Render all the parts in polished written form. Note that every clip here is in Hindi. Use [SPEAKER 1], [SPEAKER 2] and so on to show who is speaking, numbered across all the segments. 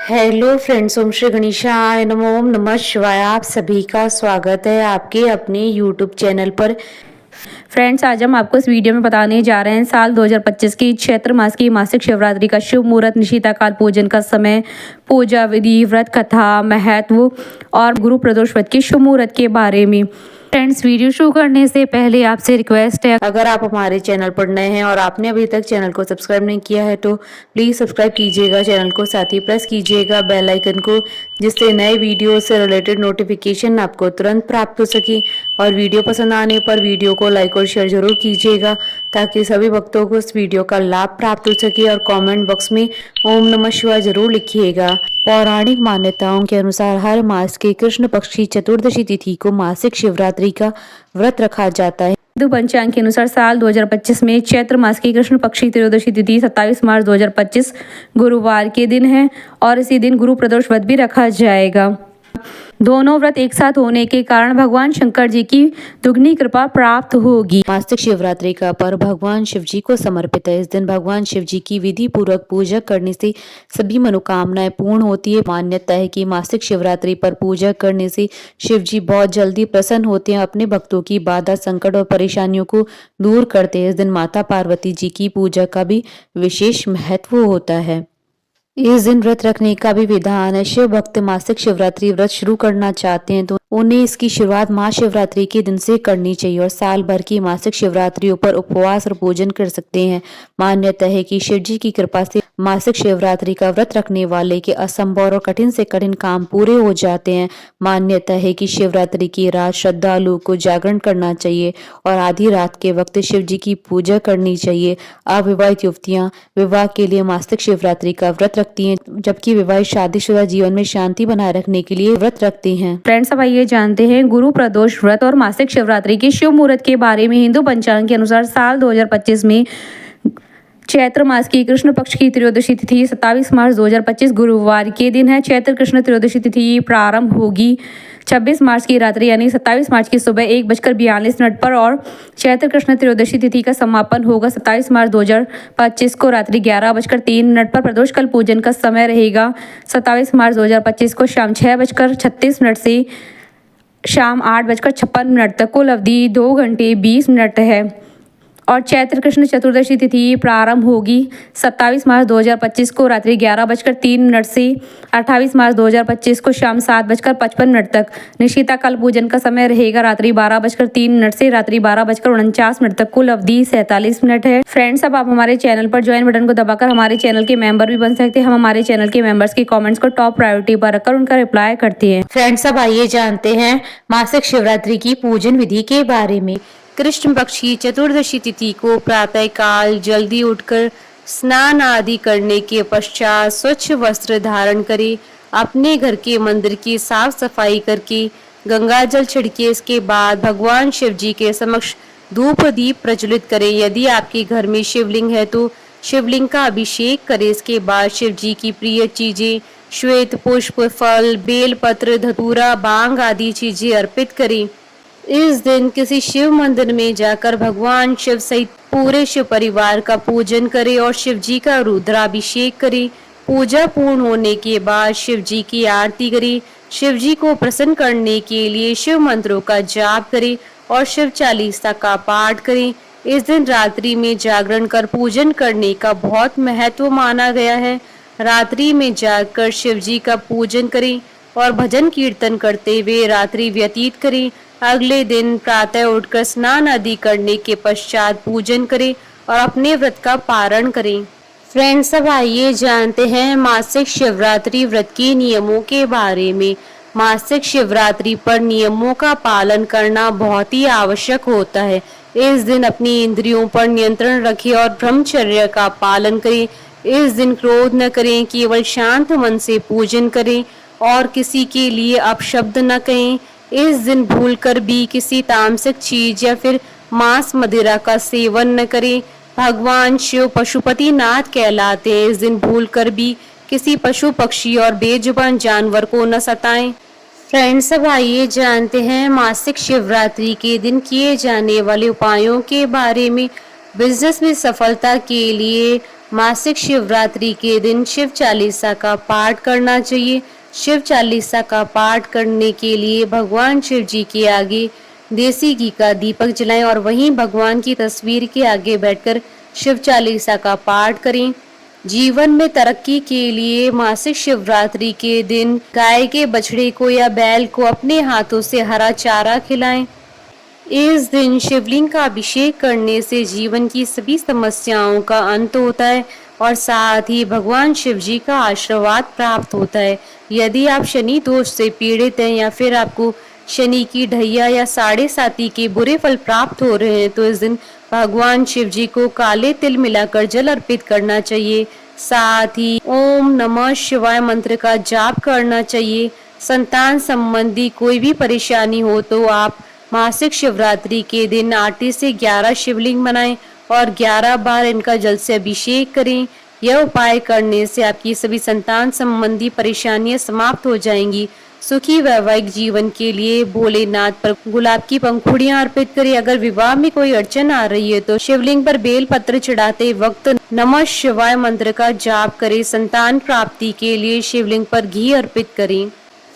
[SPEAKER 1] हेलो फ्रेंड्स, ओम श्री गणेशाय नमः। ओम नमः शिवाय। आप सभी का स्वागत है आपके अपने यूट्यूब चैनल पर।
[SPEAKER 2] फ्रेंड्स, आज हम आपको इस वीडियो में बताने जा रहे हैं साल 2025 की चैत्र मास की मासिक शिवरात्रि का शुभ मुहूर्त, निशिता काल, पूजन का समय, पूजा विधि, व्रत कथा, महत्व और गुरु प्रदोष व्रत के शुभ मुहूर्त के बारे में। फ्रेंड्स, वीडियो शुरू करने से पहले आपसे रिक्वेस्ट है,
[SPEAKER 1] अगर आप हमारे चैनल पर नए हैं और आपने अभी तक चैनल को सब्सक्राइब नहीं किया है तो प्लीज़ सब्सक्राइब कीजिएगा चैनल को, साथ ही प्रेस कीजिएगा बेल आइकन को, जिससे नए वीडियो से रिलेटेड नोटिफिकेशन आपको तुरंत प्राप्त हो सके। और वीडियो पसंद आने पर वीडियो को लाइक और शेयर जरूर कीजिएगा ताकि सभी भक्तों को इस वीडियो का लाभ प्राप्त हो सके। और कमेंट बॉक्स में ओम नमः शिवाय जरूर लिखिएगा। पौराणिक मान्यताओं के अनुसार हर मास के कृष्ण पक्ष की चतुर्दशी तिथि को मासिक शिवरात्रि का व्रत रखा जाता है।
[SPEAKER 2] हिंदू पंचांग के अनुसार साल 2025 में चैत्र मास की कृष्ण पक्षी त्रयोदशी तिथि 27 मार्च 2025 गुरुवार के दिन है और इसी दिन गुरु प्रदोष व्रत भी रखा जाएगा। दोनों व्रत एक साथ होने के कारण भगवान शंकर जी की दुगनी कृपा प्राप्त होगी।
[SPEAKER 1] मासिक शिवरात्रि का पर्व भगवान शिव जी को समर्पित है। इस दिन भगवान शिव जी की विधि पूर्वक पूजा करने से सभी मनोकामनाएं पूर्ण होती है। मान्यता है कि मासिक शिवरात्रि पर पूजा करने से शिव जी बहुत जल्दी प्रसन्न होते हैं, अपने भक्तों की बाधा, संकट और परेशानियों को दूर करते हैं। इस दिन माता पार्वती जी की पूजा का भी विशेष महत्व होता है। इस दिन व्रत रखने का भी विधान है। शिव भक्त मासिक शिवरात्रि व्रत शुरू करना चाहते हैं तो उन्हें इसकी शुरुआत महाशिवरात्रि के दिन से करनी चाहिए और साल भर की मासिक शिवरात्रियों पर उपवास और पूजन कर सकते हैं। मान्यता है कि शिव जी की कृपा से मासिक शिवरात्रि का व्रत रखने वाले के असंभव और कठिन से कठिन काम पूरे हो जाते हैं। मान्यता है कि शिवरात्रि की रात श्रद्धालुओं को जागरण करना चाहिए और आधी रात के वक्त शिव जी की पूजा करनी चाहिए। अविवाहित युवतियां विवाह के लिए मासिक शिवरात्रि का व्रत रखती हैं, जबकि विवाहित शादीशुदा जीवन में शांति बनाए रखने के लिए व्रत रखती हैं।
[SPEAKER 2] फ्रेंड्स, अब आइए जानते हैं गुरु प्रदोष व्रत और मासिक शिवरात्रि के शुभ मुहूर्त के बारे में। हिंदू पंचांग के अनुसार साल 2025 में चैत्र मास की कृष्ण पक्ष की त्रयोदशी तिथि 27 मार्च 2025 गुरुवार के दिन है। चैत्र कृष्ण त्रयोदशी तिथि प्रारंभ होगी 26 मार्च की रात्रि यानी 27 मार्च की सुबह 1:42 पर और चैत्र कृष्ण त्रयोदशी तिथि का समापन होगा 27 मार्च 2025 को रात्रि 11:03 पर। प्रदोष कल पूजन का समय रहेगा 27 मार्च 2025 को शाम 6:36 से शाम 8:56 तक। कुल अवधि 2 घंटे 20 मिनट है और चैत्र कृष्ण चतुर्दशी तिथि प्रारंभ होगी 27 मार्च 2025 को रात्रि 11:03 से 28 मार्च 2025 को शाम 7:55 तक। निशिता काल पूजन का समय रहेगा रात्रि 12:03 से रात्रि 12:49 तक। कुल अवधि 47 मिनट है। फ्रेंड्स, अब आप हमारे चैनल पर ज्वाइन बटन को दबाकर हमारे चैनल के मेंबर भी बन सकते हैं। हम हमारे चैनल के मेंबर्स के कॉमेंट्स को टॉप प्रायोरिटी पर रखकर उनका रिप्लाई करते हैं।
[SPEAKER 1] फ्रेंड्स, अब आइए जानते हैं मासिक शिवरात्रि की पूजन विधि के बारे में। कृष्ण पक्ष की चतुर्दशी तिथि को प्रातः काल जल्दी उठकर स्नान आदि करने के पश्चात स्वच्छ वस्त्र धारण करें। अपने घर के मंदिर की साफ सफाई करके गंगा जल छिड़के। इसके बाद भगवान शिव जी के समक्ष धूप दीप प्रज्वलित करें। यदि आपके घर में शिवलिंग है तो शिवलिंग का अभिषेक करें। इसके बाद शिव जी की प्रिय चीजें श्वेत पुष्प, फल, बेलपत्र, धतूरा, बांग आदि चीजें अर्पित करें। इस दिन किसी शिव मंदिर में जाकर भगवान शिव सहित पूरे शिव परिवार का पूजन करें और शिव जी का रुद्राभिषेक करें। पूजा पूर्ण होने के बाद शिव जी की आरती करें। शिव जी को प्रसन्न करने के लिए शिव मंत्रों का जाप करें और शिव चालीसा का पाठ करें। इस दिन रात्रि में जागरण कर पूजन करने का बहुत महत्व माना गया है। रात्रि में जागकर शिव जी का पूजन करें और भजन कीर्तन करते हुए रात्रि व्यतीत करें। अगले दिन प्रातः उठकर स्नान आदि करने के पश्चात पूजन करें और अपने व्रत का पारण करें। फ्रेंड्स, अब आइए जानते हैं मासिक शिवरात्रि व्रत के नियमों के बारे में। मासिक शिवरात्रि पर नियमों का पालन करना बहुत ही आवश्यक होता है। इस दिन अपनी इंद्रियों पर नियंत्रण रखें और ब्रह्मचर्य का पालन करें। इस दिन क्रोध न करें, केवल शांत मन से पूजन करें और किसी के लिए अपशब्द न कहें। इस दिन भूलकर भी किसी तामसिक चीज या फिर मांस मदिरा का सेवन न करें। भगवान शिव पशुपति नाथ कहलाते हैं। इस दिन भूलकर भी किसी पशु पक्षी और बेजुबान जानवर को न सताएं। फ्रेंड्स, अब आइए जानते हैं मासिक शिवरात्रि के दिन किए जाने वाले उपायों के बारे में। बिजनेस में सफलता के लिए मासिक शिवरात्रि के दिन शिव चालीसा का पाठ करना चाहिए। शिव चालीसा का पाठ करने के लिए भगवान शिव जी के आगे देसी घी का दीपक जलाएं और वहीं भगवान की तस्वीर के आगे बैठकर शिव चालीसा का पाठ करें। जीवन में तरक्की के लिए मासिक शिवरात्रि के दिन गाय के बछड़े को या बैल को अपने हाथों से हरा चारा खिलाएं। इस दिन शिवलिंग का अभिषेक करने से जीवन की सभी समस्याओं का अंत होता है और साथ ही भगवान शिव जी का आशीर्वाद प्राप्त होता है। यदि आप शनि दोष से पीड़ित हैं या फिर आपको शनि की ढैया या साढ़े साती के बुरे फल प्राप्त हो रहे हैं तो इस दिन भगवान शिव जी को काले तिल मिलाकर जल अर्पित करना चाहिए। साथ ही ओम नमः शिवाय मंत्र का जाप करना चाहिए। संतान संबंधी कोई भी परेशानी हो तो आप मासिक शिवरात्रि के दिन आटे से 11 शिवलिंग बनाएं और 11 बार इनका जल से अभिषेक करें। यह उपाय करने से आपकी सभी संतान संबंधी परेशानियां समाप्त हो जाएंगी। सुखी वैवाहिक जीवन के लिए भोलेनाथ पर गुलाब की पंखुड़ियां अर्पित करें। अगर विवाह में कोई अड़चन आ रही है तो शिवलिंग पर बेल पत्र चढ़ाते वक्त नमः शिवाय मंत्र का जाप करें। संतान प्राप्ति के लिए शिवलिंग पर घी अर्पित करें।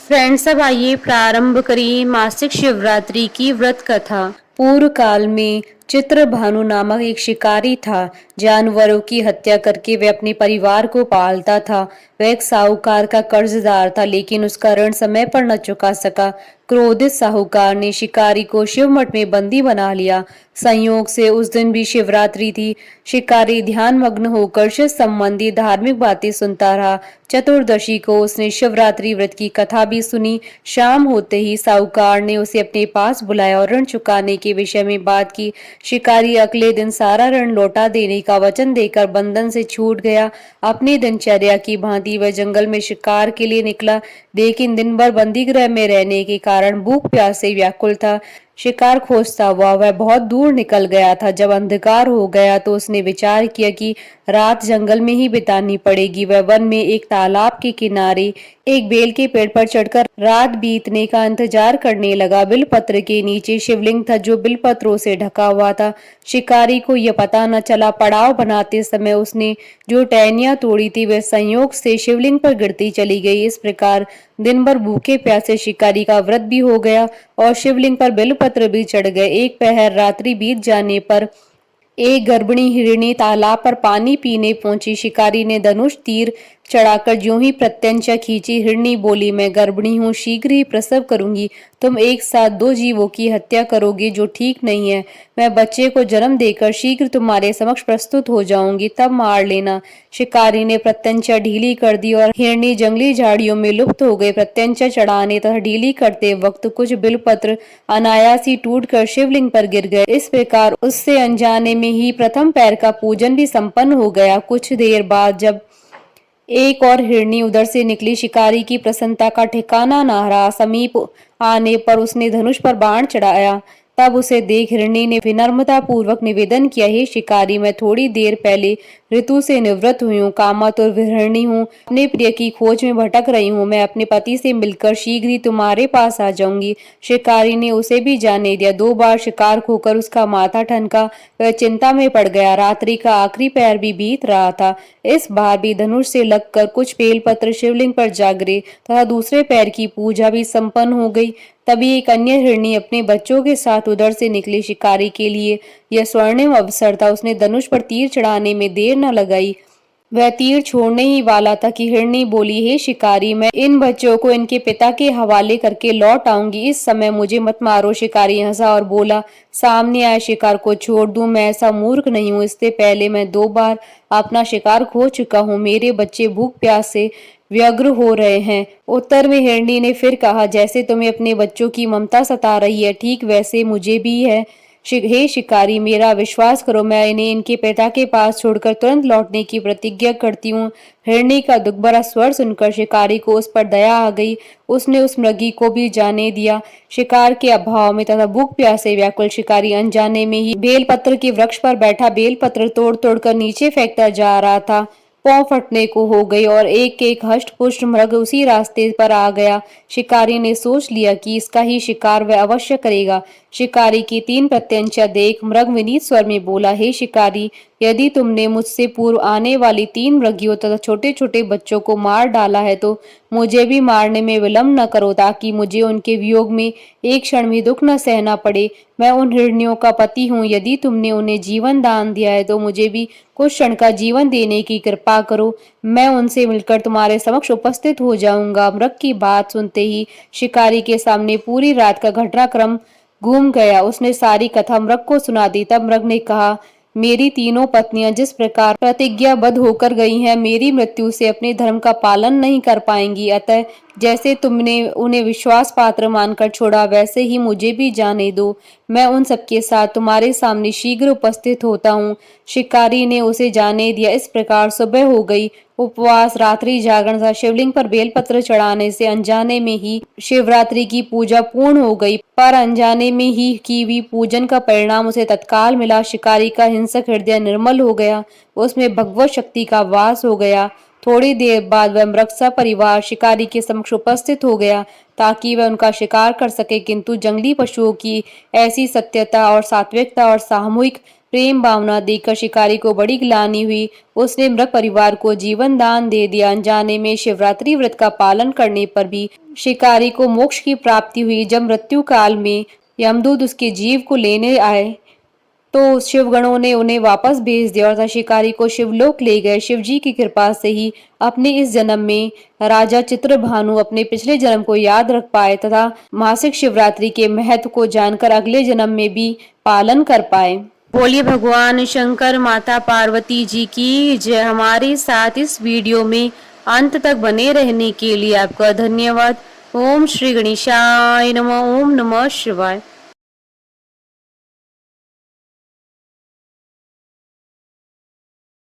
[SPEAKER 1] फ्रेंड्स, अब आइए प्रारंभ करें मासिक शिवरात्रि की व्रत कथा। पूर्व काल में चित्रभानु नामक एक शिकारी था। जानवरों की हत्या करके वह अपने परिवार को पालता था। वह एक साहूकार का कर्जदार था, लेकिन उसका ऋण समय पर न चुका सका। क्रोधित साहूकार ने शिकारी को शिव मठ में बंदी बना लिया। संयोग से उस दिन भी शिवरात्रि थी। शिकारी ध्यान मग्न होकर शिव संबंधी धार्मिक बातें सुनता रहा। चतुर्दशी को उसने शिवरात्रि व्रत की कथा भी सुनी। शाम होते ही साहूकार ने उसे अपने पास बुलाया और ऋण चुकाने के विषय में बात की। शिकारी अगले दिन सारा ऋण लौटा देने का वचन देकर बंधन से छूट गया। अपनी दिनचर्या की भांति वह जंगल में शिकार के लिए निकला, लेकिन दिन भर बंदी गृह में रहने के कारण भूख प्यास से व्याकुल था। शिकार खोजता हुआ वह बहुत दूर निकल गया था। जब अंधकार हो गया तो उसने विचार किया कि रात जंगल में ही बितानी पड़ेगी। वह वन में एक तालाब के किनारे एक बेल के पेड़ पर चढ़कर रात बीतने का इंतजार करने लगा। बिलपत्र के नीचे शिवलिंग था जो बिलपत्रों से ढका हुआ था। शिकारी को यह पता न चला। पड़ाव बनाते समय उसने जो टहनियां तोड़ी थी वह संयोग से शिवलिंग पर गिरती चली गई। इस प्रकार दिन भर भूखे प्यासे शिकारी का व्रत भी हो गया और शिवलिंग पर बेलपत्र भी चढ़ गए। एक पहर रात्रि बीत जाने पर एक गर्भिणी हिरणी तालाब पर पानी पीने पहुंची। शिकारी ने धनुष तीर चढ़ाकर ज्यों ही प्रत्यंचा खींची। हिरणी बोली, मैं गर्भिणी हूँ, शीघ्र ही प्रसव करूंगी। तुम एक साथ 2 जीवों की हत्या करोगे जो ठीक नहीं है। मैं बच्चे को जन्म देकर शीघ्र तुम्हारे समक्ष प्रस्तुत हो जाऊंगी, तब मार लेना। शिकारी ने प्रत्यंचा ढीली कर दी और हिरणी जंगली झाड़ियों में लुप्त हो गई। प्रत्यंचा चढ़ाने तथा ढीली करते वक्त कुछ बिलपत्र अनायास ही टूटकर शिवलिंग पर गिर गए। इस प्रकार उससे अनजाने में ही प्रथम पैर का पूजन भी संपन्न हो गया। कुछ देर बाद जब एक और हिरणी उधर से निकली, शिकारी की प्रसन्नता का ठिकाना न रहा। समीप आने पर उसने धनुष पर बाण चढ़ाया। तब उसे देख हिरणी ने विनम्रता पूर्वक निवेदन किया, हे शिकारी, मैं थोड़ी देर पहले ऋतु से निवृत्त हुई हूँ, कामातुर विहरणी हूँ, अपने प्रिय की खोज में भटक रही हूँ। मैं अपने पति से मिलकर शीघ्र ही तुम्हारे पास आ जाऊंगी। शिकारी ने उसे भी जाने दिया। 2 बार शिकार खोकर उसका माथा ठनका। वह चिंता में पड़ गया। रात्रि का आखिरी पहर भी बीत रहा था। इस बार भी धनुष से लगकर कुछ बेलपत्र शिवलिंग पर जा गिरे तथा दूसरे पैर की पूजा भी संपन्न हो गई। तभी एक अन्य हिरणी अपने बच्चों के साथ उधर से निकली। शिकारी के लिए यह स्वर्णिम अवसर था। उसने धनुष पर तीर चढ़ाने में देर न लगाई। वह तीर छोड़ने ही वाला था कि हिरणी बोली, हे शिकारी, मैं इन बच्चों को इनके पिता के हवाले करके लौट आऊंगी। इस समय मुझे मत मारो। शिकारी हंसा और बोला, सामने आए शिकार को छोड़ दूं? मैं ऐसा मूर्ख नहीं हूं। इससे पहले मैं 2 बार अपना शिकार खो चुका हूं। मेरे बच्चे भूख प्यास से व्यग्र हो रहे हैं। उत्तर में हिरणी ने फिर कहा, जैसे तुम्हें अपने बच्चों की ममता सता रही है, ठीक वैसे मुझे भी है। हे शिकारी, मेरा विश्वास करो, मैं इन्हें इनके पिता के पास छोड़कर तुरंत लौटने की प्रतिज्ञा करती हूँ। हिरणी का दुख भरा स्वर सुनकर शिकारी को उस पर दया आ गई। उसने उस मृगी को भी जाने दिया। शिकार के अभाव में तथा भूख प्यास से व्याकुल शिकारी अनजाने में ही बेलपत्र के वृक्ष पर बैठा बेलपत्र तोड़ तोड़कर नीचे फेंकता जा रहा था। पांव फटने को हो गई और एक एक हष्ट पुष्ट मृग उसी रास्ते पर आ गया। शिकारी ने सोच लिया कि इसका ही शिकार वह अवश्य करेगा। शिकारी की 3 प्रत्यंचा देख मृग विनीत स्वर में बोला, हे शिकारी, यदि तुमने मुझसे पूर्व आने वाली 3 मृगियों तथा छोटे छोटे बच्चों को मार डाला है तो मुझे भी मारने में विलंब न करो, ताकि मुझे उनके वियोग में एक क्षण भी दुख न सहना पड़े। मैं उन हिरनियों का पति हूँ, यदि तुमने उन्हें जीवन दान दिया है तो मुझे भी कुछ क्षण का जीवन देने की कृपा करो। मैं उनसे मिलकर तुम्हारे समक्ष उपस्थित हो जाऊंगा। मृग की बात सुनते ही शिकारी के सामने पूरी रात का घटनाक्रम घूम गया। उसने सारी कथा मृग को सुना दी। तब मृग ने कहा, मेरी तीनों पत्नियां जिस प्रकार प्रतिज्ञाबद्ध होकर गई हैं, मेरी मृत्यु से अपने धर्म का पालन नहीं कर पाएंगी। अतः जैसे तुमने उन्हें विश्वास पात्र मानकर छोड़ा, वैसे ही मुझे भी जाने दो। मैं उन सबके साथ तुम्हारे सामने शीघ्र उपस्थित होता हूँ। शिकारी ने उसे जाने दिया। इस प्रकार सुबह हो गई। उपवास, रात्रि जागरण तथा शिवलिंग पर बेलपत्र चढ़ाने से अनजाने में ही शिवरात्रि की पूजा पूर्ण हो गई। पर अनजाने में ही की हुई पूजन का परिणाम उसे तत्काल मिला। शिकारी का हिंसक हृदय निर्मल हो गया, उसमें भगवत शक्ति का वास हो गया। थोड़ी देर बाद वह मृग सपरिवार शिकारी के समक्ष उपस्थित हो गया, ताकि वह उनका शिकार कर सके। किंतु जंगली पशुओं की ऐसी सत्यता और सात्विकता और सामूहिक प्रेम भावना देखकर शिकारी को बड़ी ग्लानि हुई। उसने मृग परिवार को जीवन दान दे दिया। अनजाने में शिवरात्रि व्रत का पालन करने पर भी शिकारी को मोक्ष की प्राप्ति हुई। जब मृत्यु काल में यमदूत उसके जीव को लेने आए तो शिवगणों ने उन्हें वापस भेज दिया और शिकारी को शिवलोक ले गए। शिवजी की कृपा से ही अपने इस जन्म में राजा चित्रभानु अपने पिछले जन्म को याद रख पाए तथा मासिक शिवरात्रि के महत्व को जानकर अगले जन्म में भी पालन कर पाए। बोलिए भगवान शंकर माता पार्वती जी की जय। हमारे साथ इस वीडियो में अंत तक बने रहने के लिए आपका धन्यवाद। ओम श्री गणेशाय नमः। ओम नमः शिवाय।